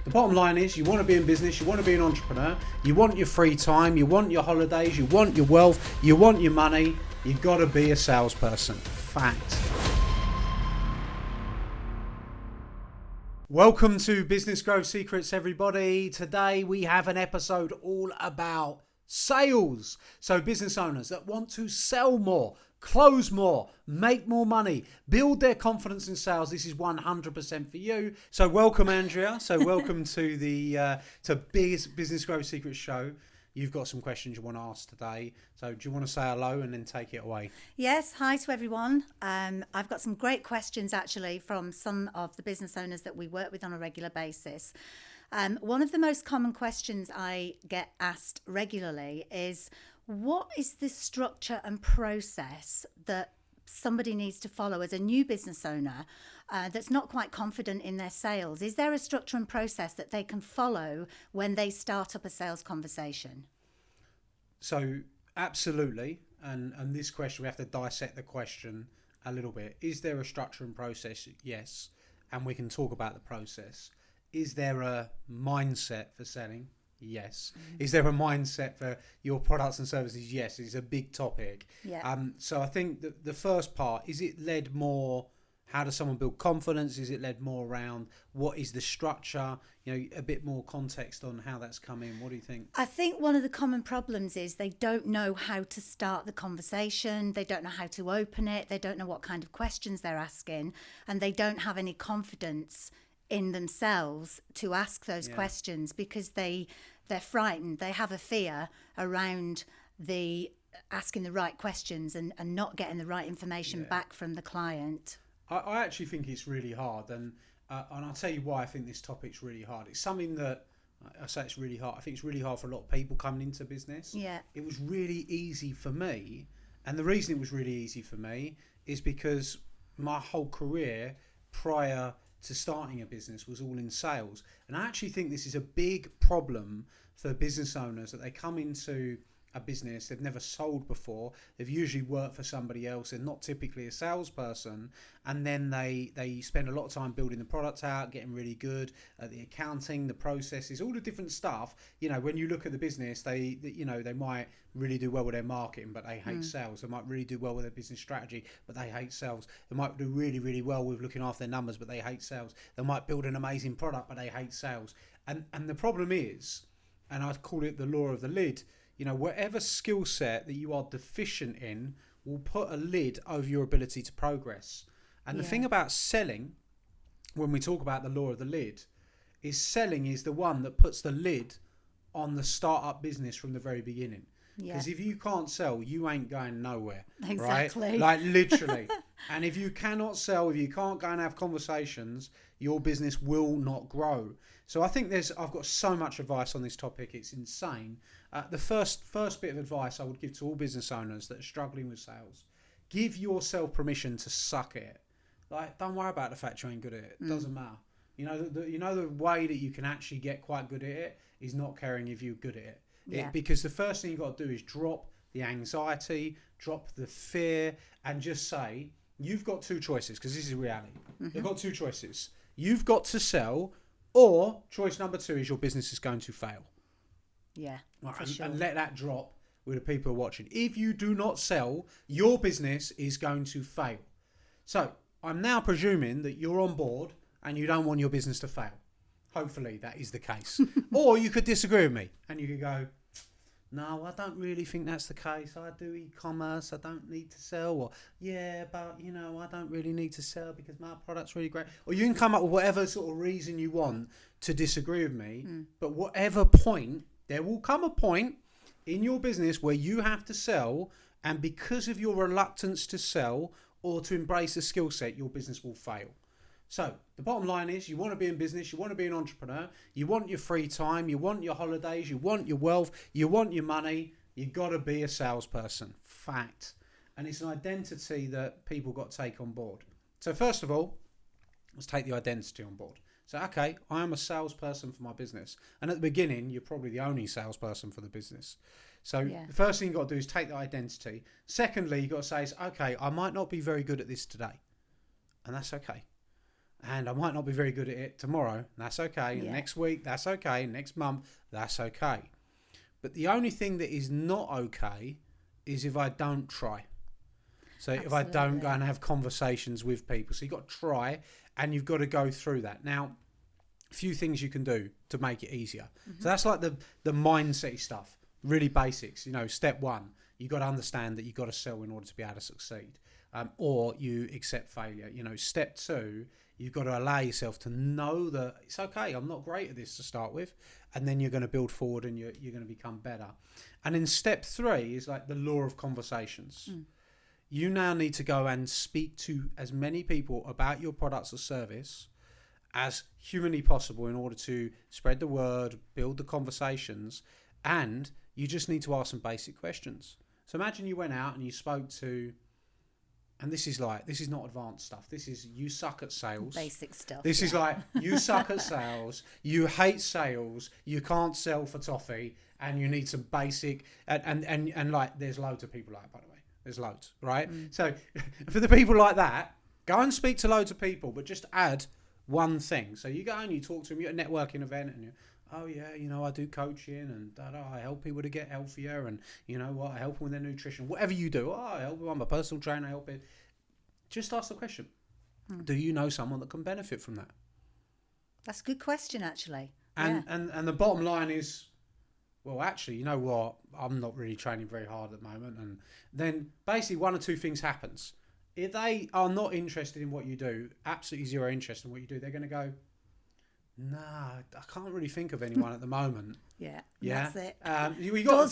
the bottom line is you want to be in business, you want to be an entrepreneur, you want your free time, you want your holidays, you want your wealth, you want your money, you've got to be a salesperson. Fact. Welcome to Business Growth Secrets, everybody. Today we have an episode all about sales. So business owners that want to sell more, close more, make more money, build their confidence in sales. This is 100% for you. So welcome, Andrea. So welcome to the Business Growth Secrets show. You've got some questions you want to ask today. So do you want to say hello and then take it away? Yes, hi to everyone. I've got some great questions actually from some of the business owners that we work with on a regular basis. One of the most common questions I get asked regularly is, what is the structure and process that somebody needs to follow as a new business owner that's not quite confident in their sales? Is there a structure and process that they can follow when they start up a sales conversation? So absolutely. And this question, we have to dissect the question a little bit. Is there a structure and process? Yes. And we can talk about the process. Is there a mindset for selling? Yes. Is there a mindset for your products and services? Yes. It's a big topic. Yeah. So I think that the first part, is it led more, how does someone build confidence? Is it led more around what is the structure? You know, a bit more context on how that's come in. What do you think? I think one of the common problems is they don't know how to start the conversation. They don't know how to open it. They don't know what kind of questions they're asking, and they don't have any confidence in themselves to ask those questions because they're frightened. They have a fear around the asking the right questions and not getting the right information back from the client. I actually think it's really hard, and I'll tell you why I think this topic's really hard. It's something that I say it's really hard. I think it's really hard for a lot of people coming into business. Yeah. It was really easy for me, and the reason it was really easy for me is because my whole career prior to starting a business was all in sales. And I actually think this is a big problem for business owners, that they come into a business they've never sold before. They've usually worked for somebody else. They're not typically a salesperson, and then they spend a lot of time building the product out, getting really good at the accounting, the processes, all the different stuff. You know, when you look at the business, they might really do well with their marketing, but they hate sales. They might really do well with their business strategy, but they hate sales. They might do really, really well with looking after their numbers, but they hate sales. They might build an amazing product, but they hate sales. And the problem is, and I'd call it the law of the lid, you know, whatever skill set that you are deficient in will put a lid over your ability to progress. And the thing about selling, when we talk about the law of the lid, is selling is the one that puts the lid on the startup business from the very beginning. Because if you can't sell, you ain't going nowhere. Exactly. Right? Like literally. And if you cannot sell, if you can't go and have conversations, your business will not grow. So I think I've got so much advice on this topic. It's insane. The first bit of advice I would give to all business owners that are struggling with sales: give yourself permission to suck at it. Like, don't worry about the fact you ain't good at it. It doesn't matter. You know, the way that you can actually get quite good at it is not caring if you're good at it. Because the first thing you've got to do is drop the anxiety, drop the fear, and just say, you've got two choices, because this is reality. You've got two choices. You've got to sell, or choice number two is your business is going to fail. Yeah, right, sure. And let that drop with the people who are watching. If you do not sell, your business is going to fail. So I'm now presuming that you're on board and you don't want your business to fail. Hopefully that is the case. Or you could disagree with me and you could go, no, I don't really think that's the case. I do e-commerce. I don't need to sell. Or, yeah, but, you know, I don't really need to sell because my product's really great. Or you can come up with whatever sort of reason you want to disagree with me. But whatever point, there will come a point in your business where you have to sell. And because of your reluctance to sell or to embrace a skill set, your business will fail. So the bottom line is, you want to be in business, you want to be an entrepreneur, you want your free time, you want your holidays, you want your wealth, you want your money, you've got to be a salesperson. Fact. And it's an identity that people got to take on board. So first of all, let's take the identity on board. So, okay, I am a salesperson for my business. And at the beginning, you're probably the only salesperson for the business. So the first thing you've got to do is take the identity. Secondly, you've got to say, okay, I might not be very good at this today. And that's okay. And I might not be very good at it tomorrow. That's okay. Yeah. Next week, that's okay. Next month, that's okay. But the only thing that is not okay is if I don't try. So if I don't go and have conversations with people. So you've got to try and you've got to go through that. Now, a few things you can do to make it easier. So that's like the mindset stuff, really basics. Step one, you've got to understand that you've got to sell in order to be able to succeed. Or you accept failure. Step two, you've got to allow yourself to know that it's okay, I'm not great at this to start with. And then you're going to build forward and you're going to become better. And then step three is like the law of conversations. You now need to go and speak to as many people about your products or service as humanly possible in order to spread the word, build the conversations, and you just need to ask some basic questions. So imagine you went out and you spoke to, and this is not advanced stuff. This is you suck at sales. Basic stuff. This is like you suck at sales. You hate sales. You can't sell for toffee, and you need some basic and like there's loads of people like that, by the way. There's loads, right? So for the people like that, go and speak to loads of people, but just add one thing. So you go and you talk to them. You're at a networking event, and I do coaching and I help people to get healthier, and I help them with their nutrition. Whatever you do, I help them. I'm a personal trainer. I help it. Just ask the question: do you know someone that can benefit from that? That's a good question, actually. And the bottom line is, well, actually, you know what? I'm not really training very hard at the moment, and then basically one or two things happens. If they are not interested in what you do, absolutely zero interest in what you do, they're going to go, nah, I can't really think of anyone at the moment. Yeah. That's it. You got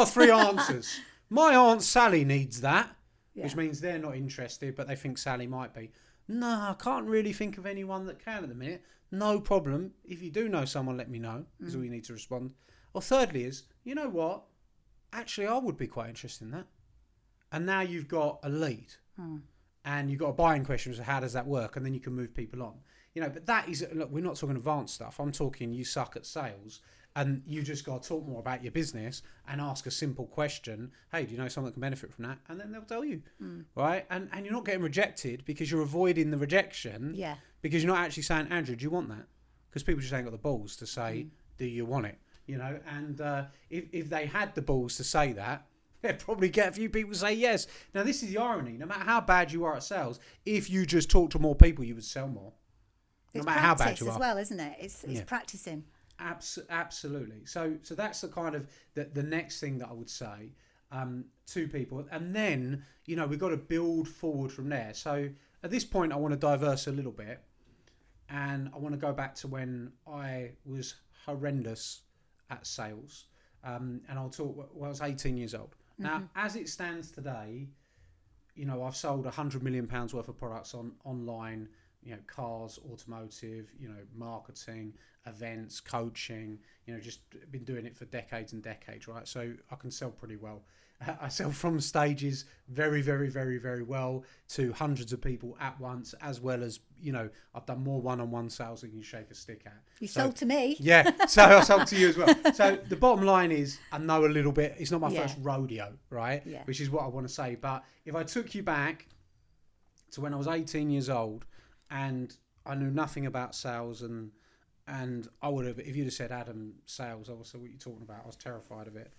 three answers. My Aunt Sally needs that, which means they're not interested, but they think Sally might be. No, I can't really think of anyone that can at the minute. No problem. If you do know someone, let me know, is all you need to respond. Or thirdly is, you know what? Actually, I would be quite interested in that. And now you've got a lead. And you've got a buying question, so how does that work? And then you can move people on. But that is, look, we're not talking advanced stuff. I'm talking you suck at sales and you just got to talk more about your business and ask a simple question. Hey, do you know someone that can benefit from that? And then they'll tell you, right? And you're not getting rejected because you're avoiding the rejection. Yeah. Because you're not actually saying, Andrew, do you want that? Because people just ain't got the balls to say, do you want it? And if they had the balls to say that, they'd probably get a few people to say yes. Now, this is the irony. No matter how bad you are at sales, if you just talk to more people, you would sell more. No matter how bad you are. It's practice as well, isn't it? It's practicing. Absolutely. So that's the kind of the next thing that I would say to people. And then, we've got to build forward from there. So at this point, I want to diverse a little bit. And I want to go back to when I was horrendous at sales. And I'll talk when I was 18 years old. Now, as it stands today, I've sold £100 million worth of products online, cars, automotive, marketing, events, coaching, just been doing it for decades and decades, right? So I can sell pretty well. I sell from stages very, very, very, very well to hundreds of people at once, as well as, I've done more one-on-one sales than you shake a stick at. You sold to me. Yeah, so I sold to you as well. So the bottom line is I know a little bit. It's not my first rodeo, right? Yeah. Which is what I want to say. But if I took you back to when I was 18 years old and I knew nothing about sales and I would have, if you'd have said, Adam, sales, I was what you're talking about. I was terrified of it.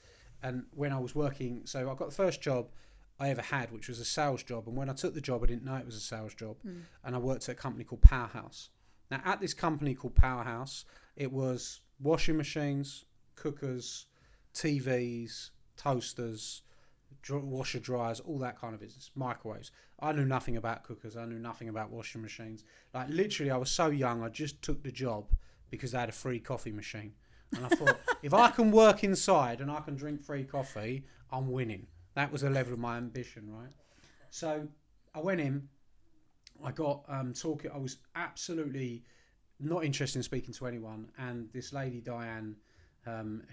And when I was working, so I got the first job I ever had, which was a sales job. And when I took the job, I didn't know it was a sales job. And I worked at a company called Powerhouse. Now, at this company called Powerhouse, it was washing machines, cookers, TVs, toasters, washer dryers, all that kind of business, microwaves. I knew nothing about cookers. I knew nothing about washing machines. Like, literally, I was so young, I just took the job because they had a free coffee machine. And I thought, if I can work inside and I can drink free coffee, I'm winning. That was the level of my ambition, right? So I went in, I got talking. I was absolutely not interested in speaking to anyone. And this lady, Diane,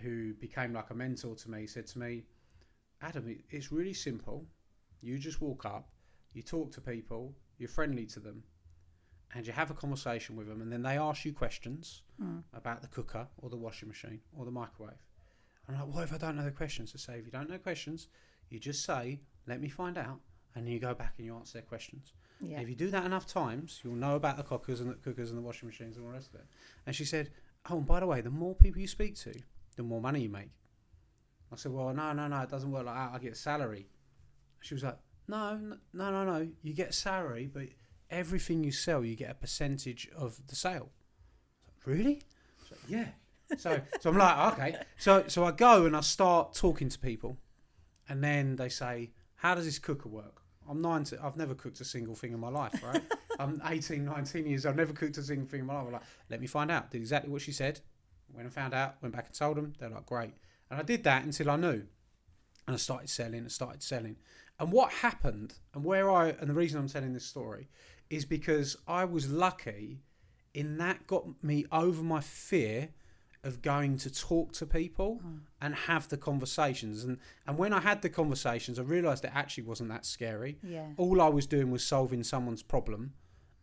who became like a mentor to me, said to me, Adam, it's really simple. You just walk up, you talk to people, you're friendly to them, and you have a conversation with them, and then they ask you questions about the cooker or the washing machine or the microwave. I'm like, what if I don't know the questions? I say, if you don't know questions, you just say, let me find out, and then you go back and you answer their questions. Yeah. If you do that enough times, you'll know about the cookers and the washing machines and all the rest of it. And she said, oh, and by the way, the more people you speak to, the more money you make. I said, well, no, it doesn't work like that. I get a salary. She was like, no. You get a salary, but everything you sell, you get a percentage of the sale. I was like, really? I was like, yeah. So I'm like, okay. So I go and I start talking to people, and then they say, how does this cooker work? I'm 19. I've never cooked a single thing in my life, right? I'm 18, 19 years. I've never cooked a single thing in my life. I'm like, let me find out. Did exactly what she said. When I found out, went back and told them. They're like, great. And I did that until I knew. And I started selling. And what happened, and the reason I'm telling this story is because I was lucky in that got me over my fear of going to talk to people and have the conversations. And when I had the conversations, I realised it actually wasn't that scary. Yeah. All I was doing was solving someone's problem.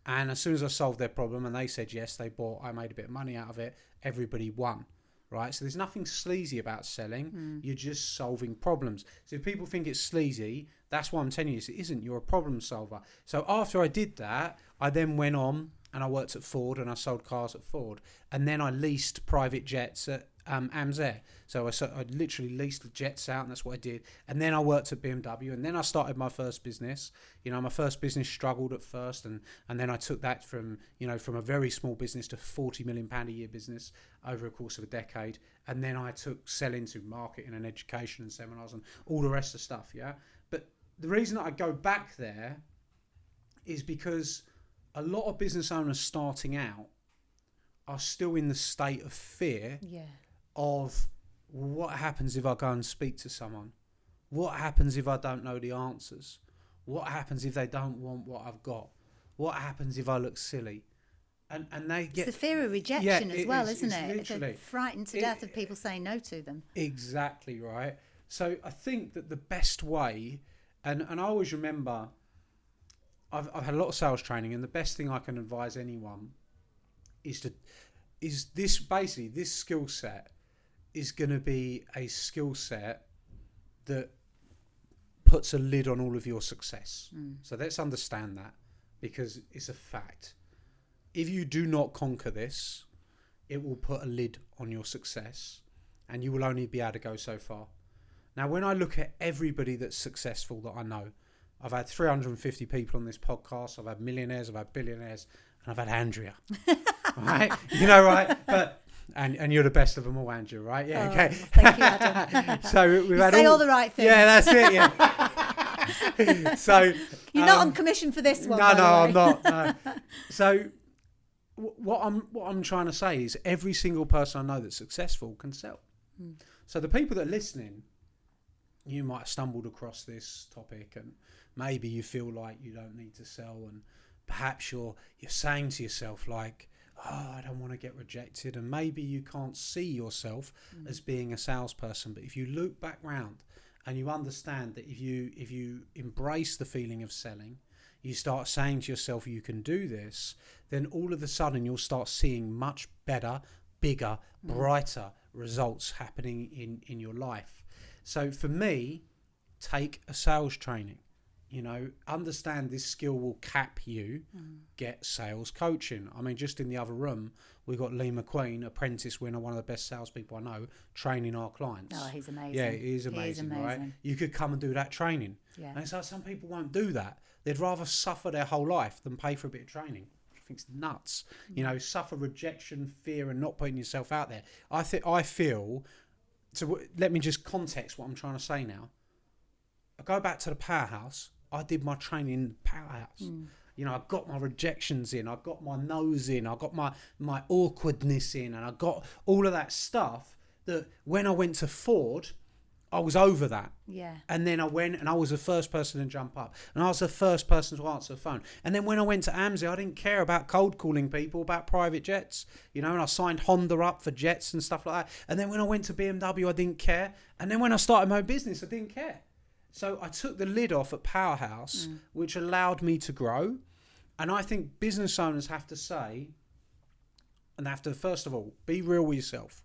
And as soon as I solved their problem and they said yes, they bought, I made a bit of money out of it, everybody won. Right? So there's nothing sleazy about selling. You're just solving problems. So if people think it's sleazy, that's why I'm telling you this. It isn't. You're a problem solver. So after I did that, I then went on and I worked at Ford and I sold cars at Ford. And then I leased private jets at AMZ. So I literally leased the jets out, and that's what I did. And then I worked at BMW, and then I started my first business. My first business struggled at first, and then I took that from a very small business to £40 million a year business over a course of a decade. And then I took selling to marketing and education and seminars and all the rest of the stuff. Yeah. But the reason that I go back there is because a lot of business owners starting out are still in the state of fear of what happens if I go and speak to someone? What happens if I don't know the answers? What happens if they don't want what I've got? What happens if I look silly? And they get... It's the fear of rejection as well, isn't it? Literally, they're frightened to death of people saying no to them. Exactly right. So I think that the best way, and I always remember, I've had a lot of sales training, and the best thing I can advise anyone is this skill set is going to be a skill set that puts a lid on all of your success. So let's understand that, because it's a fact. If you do not conquer this, it will put a lid on your success, and you will only be able to go so far. Now, when I look at everybody that's successful that I know, I've had 350 people on this podcast. I've had millionaires, I've had billionaires, and I've had Andrea. Right? Right? But and you're the best of them all, Andrea, right? Yeah, okay. Well, thank you, Adam. So we've had say all the right things. Yeah, that's it. Yeah. So you're not on commission for this one. No, I'm not. No. So what I'm trying to say is every single person I know that's successful can sell. So the people that are listening, you might have stumbled across this topic, and maybe you feel like you don't need to sell, and perhaps you're saying to yourself like, oh, I don't want to get rejected, and maybe you can't see yourself as being a salesperson. But if you look back round and you understand that if you embrace the feeling of selling, you start saying to yourself you can do this, then all of a sudden you'll start seeing much better, bigger, brighter results happening in your life. So for me, take a sales training. Understand this skill will cap you. Get sales coaching. I mean, just in the other room, we got Lee McQueen, apprentice winner, one of the best salespeople I know, training our clients. Oh, he's amazing. Yeah, he is amazing, right? You could come and do that training. Yeah. And so some people won't do that. They'd rather suffer their whole life than pay for a bit of training. I think it's nuts. Suffer rejection, fear, and not putting yourself out there. I feel. So let me just context what I'm trying to say now. I go back to the powerhouse. I did my training in the powerhouse. I got my rejections in. I got my no's in. I got my awkwardness in. And I got all of that stuff that when I went to Ford, I was over that. Yeah. And then I went and I was the first person to jump up. And I was the first person to answer the phone. And then when I went to AMZ, I didn't care about cold calling people about private jets. And I signed Honda up for jets and stuff like that. And then when I went to BMW, I didn't care. And then when I started my own business, I didn't care. So I took the lid off at Powerhouse, which allowed me to grow. And I think business owners have to say, and they have to, first of all, be real with yourself.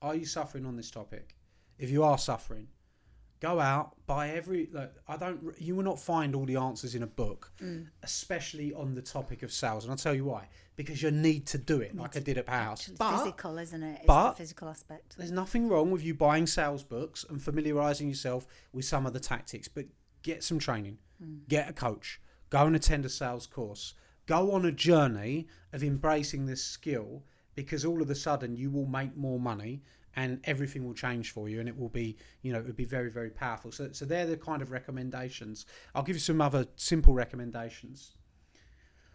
Are you suffering on this topic? If you are suffering, Go out, buy every. Like, you will not find all the answers in a book, especially on the topic of sales. And I'll tell you why. Because you need to do it, like I did at Powerhouse. But physical, isn't it? It's but the physical aspect. There's nothing wrong with you buying sales books and familiarising yourself with some of the tactics. But get some training, get a coach, go and attend a sales course, go on a journey of embracing this skill. Because all of a sudden you will make more money. And everything will change for you, and it will be, it would be very, very powerful. So they're the kind of recommendations. I'll give you some other simple recommendations.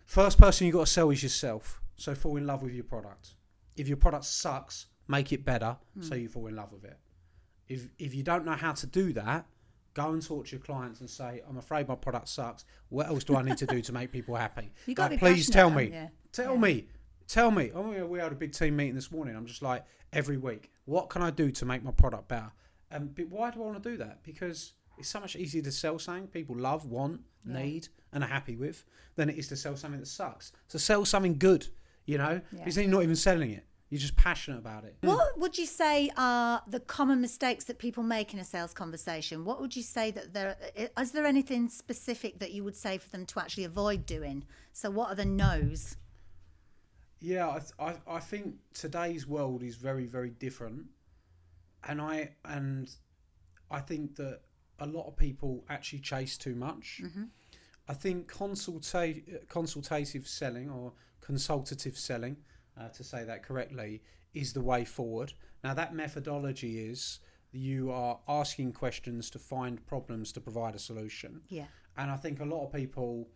First person you've got to sell is yourself. So fall in love with your product. If your product sucks, make it better so you fall in love with it. If you don't know how to do that, go and talk to your clients and say, I'm afraid my product sucks. What else do I need to do to make people happy? You got to be please passionate, tell me. Tell me. Oh, we had a big team meeting this morning. I'm just like, every week, what can I do to make my product better? But why do I want to do that? Because it's so much easier to sell something people love, want, need, and are happy with than it is to sell something that sucks. So sell something good, because then you're not even selling it. You're just passionate about it. What would you say are the common mistakes that people make in a sales conversation? What would you say is there anything specific that you would say for them to actually avoid doing? So what are the no's? Yeah, I think today's world is very, very different, and I think that a lot of people actually chase too much. I think consultative selling or consultative selling, to say that correctly, is the way forward. Now that methodology is you are asking questions to find problems to provide a solution. Yeah, and I think a lot of people,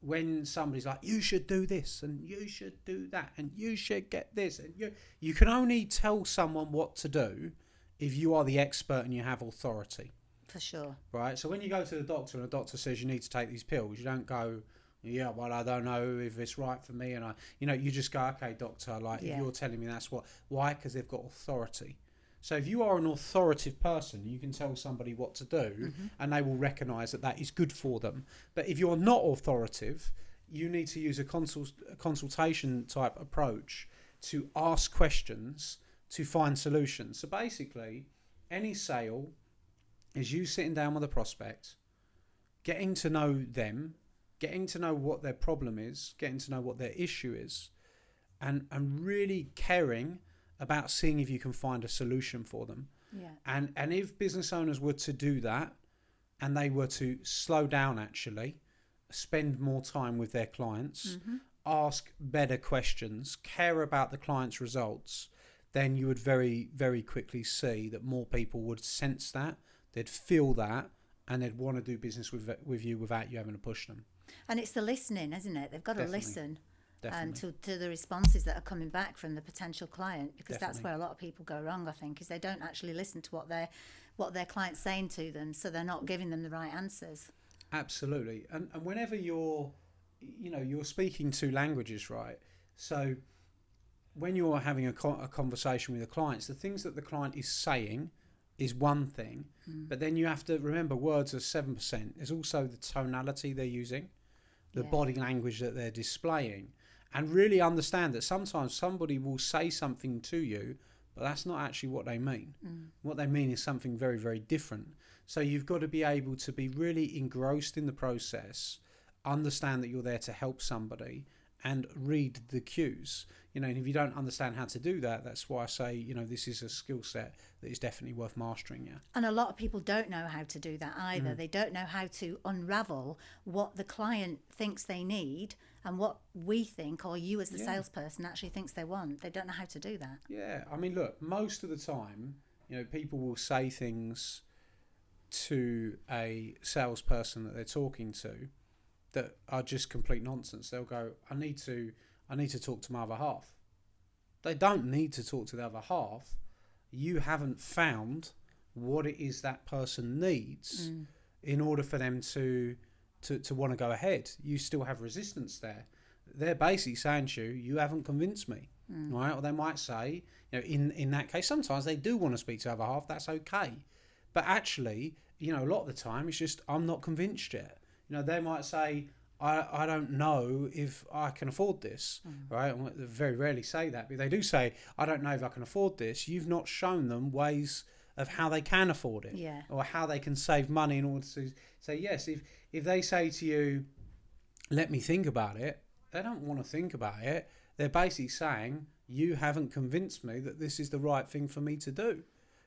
when somebody's like, you should do this and you should do that and you should get this, and you can only tell someone what to do if you are the expert and you have authority. For sure. Right? So when you go to the doctor and the doctor says you need to take these pills, you don't go, yeah, well, I don't know if it's right for me. And you just go, okay, doctor, if you're telling me that's why? Because they've got authority. So if you are an authoritative person, you can tell somebody what to do and they will recognise that is good for them. But if you're not authoritative, you need to use a consultation type approach to ask questions to find solutions. So basically, any sale is you sitting down with a prospect, getting to know them, getting to know what their problem is, getting to know what their issue is, and really caring about seeing if you can find a solution for them. Yeah. And if business owners were to do that and they were to slow down, actually, spend more time with their clients, ask better questions, care about the client's results, then you would very, very quickly see that more people would sense that, they'd feel that, and they'd want to do business with you without you having to push them. And it's the listening, isn't it? They've got to listen. Definitely. To the responses that are coming back from the potential client, because that's where a lot of people go wrong, I think, is they don't actually listen to what their client's saying to them, so they're not giving them the right answers. Absolutely. And whenever you're speaking two languages, right? So when you're having a conversation with the clients, the things that the client is saying is one thing, but then you have to remember words are 7%. There's also the tonality they're using, the body language that they're displaying. And really understand that sometimes somebody will say something to you, but that's not actually what they mean. What they mean is something very, very different. So you've got to be able to be really engrossed in the process, understand that you're there to help somebody, and read the cues. And if you don't understand how to do that, that's why I say, this is a skill set that is definitely worth mastering. Yeah. And a lot of people don't know how to do that either. They don't know how to unravel what the client thinks they need and what we think, or you as the salesperson actually thinks they want. They don't know how to do that. Yeah. I mean, look, most of the time, people will say things to a salesperson that they're talking to that are just complete nonsense. They'll go, I need to talk to my other half. They don't need to talk to the other half. You haven't found what it is that person needs in order for them to want to go ahead. You still have resistance there. They're basically saying to you, you haven't convinced me, right? Or they might say, in that case, sometimes they do want to speak to the other half. That's okay. But actually, a lot of the time, it's just, I'm not convinced yet. They might say, I don't know if I can afford this, right? And they very rarely say that, but they do say, I don't know if I can afford this. You've not shown them ways of how they can afford it, Yeah. or how they can save money in order to say yes. If they say to you, let me think about it, they don't want to think about it. They're basically saying, you haven't convinced me that this is the right thing for me to do,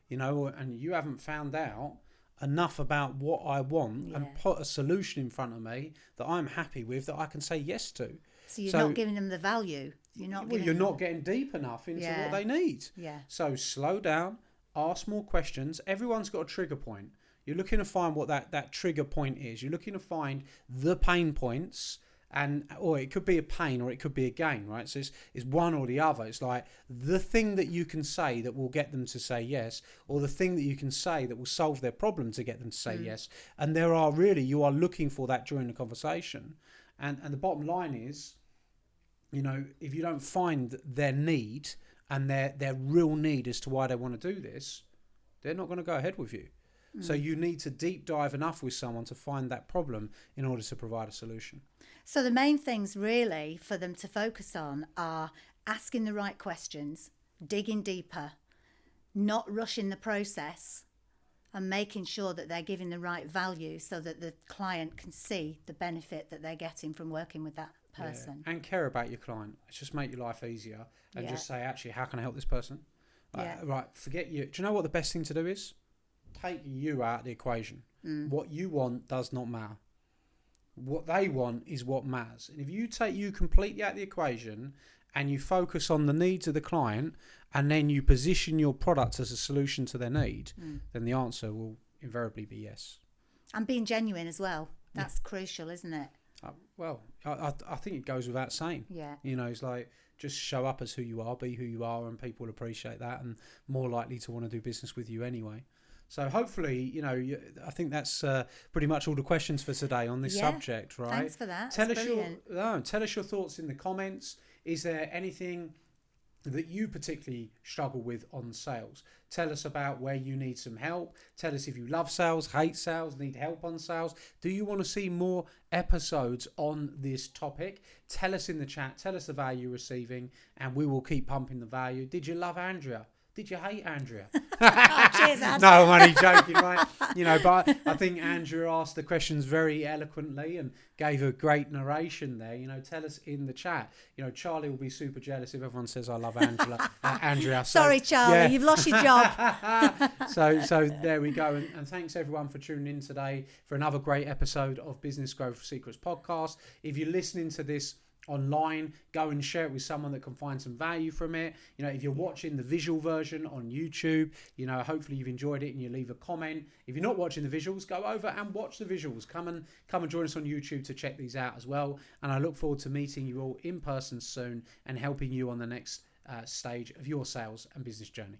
and you haven't found out enough about what I want and put a solution in front of me that I'm happy with, that I can say yes to. So you're not giving them the value. You're not getting deep enough into what they need. Yeah. So slow down, ask more questions. Everyone's got a trigger point. You're looking to find what that trigger point is. You're looking to find the pain points, or it could be a pain or it could be a gain, right? So it's one or the other. It's like the thing that you can say that will get them to say yes, or the thing that you can say that will solve their problem to get them to say yes. And you are looking for that during the conversation. And the bottom line is, if you don't find their need and their real need as to why they want to do this, they're not going to go ahead with you. So you need to deep dive enough with someone to find that problem in order to provide a solution. So the main things really for them to focus on are asking the right questions, digging deeper, not rushing the process, and making sure that they're giving the right value so that the client can see the benefit that they're getting from working with that person. Yeah. And care about your client. It's just make your life easier and just say, actually, how can I help this person? Right, forget you. Do you know what the best thing to do is? Take you out of the equation. What you want does not matter. What they want is what matters. And if you take you completely out of the equation and you focus on the needs of the client, and then you position your product as a solution to their need, then the answer will invariably be yes. And being genuine as well. That's crucial, isn't it? I think it goes without saying. Yeah. It's like, just show up as who you are, be who you are, and people will appreciate that and more likely to want to do business with you anyway. So hopefully, I think that's pretty much all the questions for today on this subject, right? Thanks for that. Tell us your thoughts in the comments. Is there anything that you particularly struggle with on sales? Tell us about where you need some help. Tell us if you love sales, hate sales, need help on sales. Do you want to see more episodes on this topic? Tell us in the chat. Tell us the value you're receiving, and we will keep pumping the value. Did you love Andrea? Did you hate Andrea? Cheers, Andrea. No, I'm only joking, right? But I think Andrea asked the questions very eloquently and gave a great narration there. Tell us in the chat. Charlie will be super jealous if everyone says I love Andrea. Sorry, Charlie, you've lost your job. So there we go. And thanks everyone for tuning in today for another great episode of Business Growth Secrets podcast. If you're listening to this online, go and share it with someone that can find some value from it. If you're watching the visual version on YouTube, hopefully you've enjoyed it and you leave a comment. If you're not watching the visuals, go over and watch the visuals. Come and join us on YouTube to check these out as well. And I look forward to meeting you all in person soon and helping you on the next stage of your sales and business journey.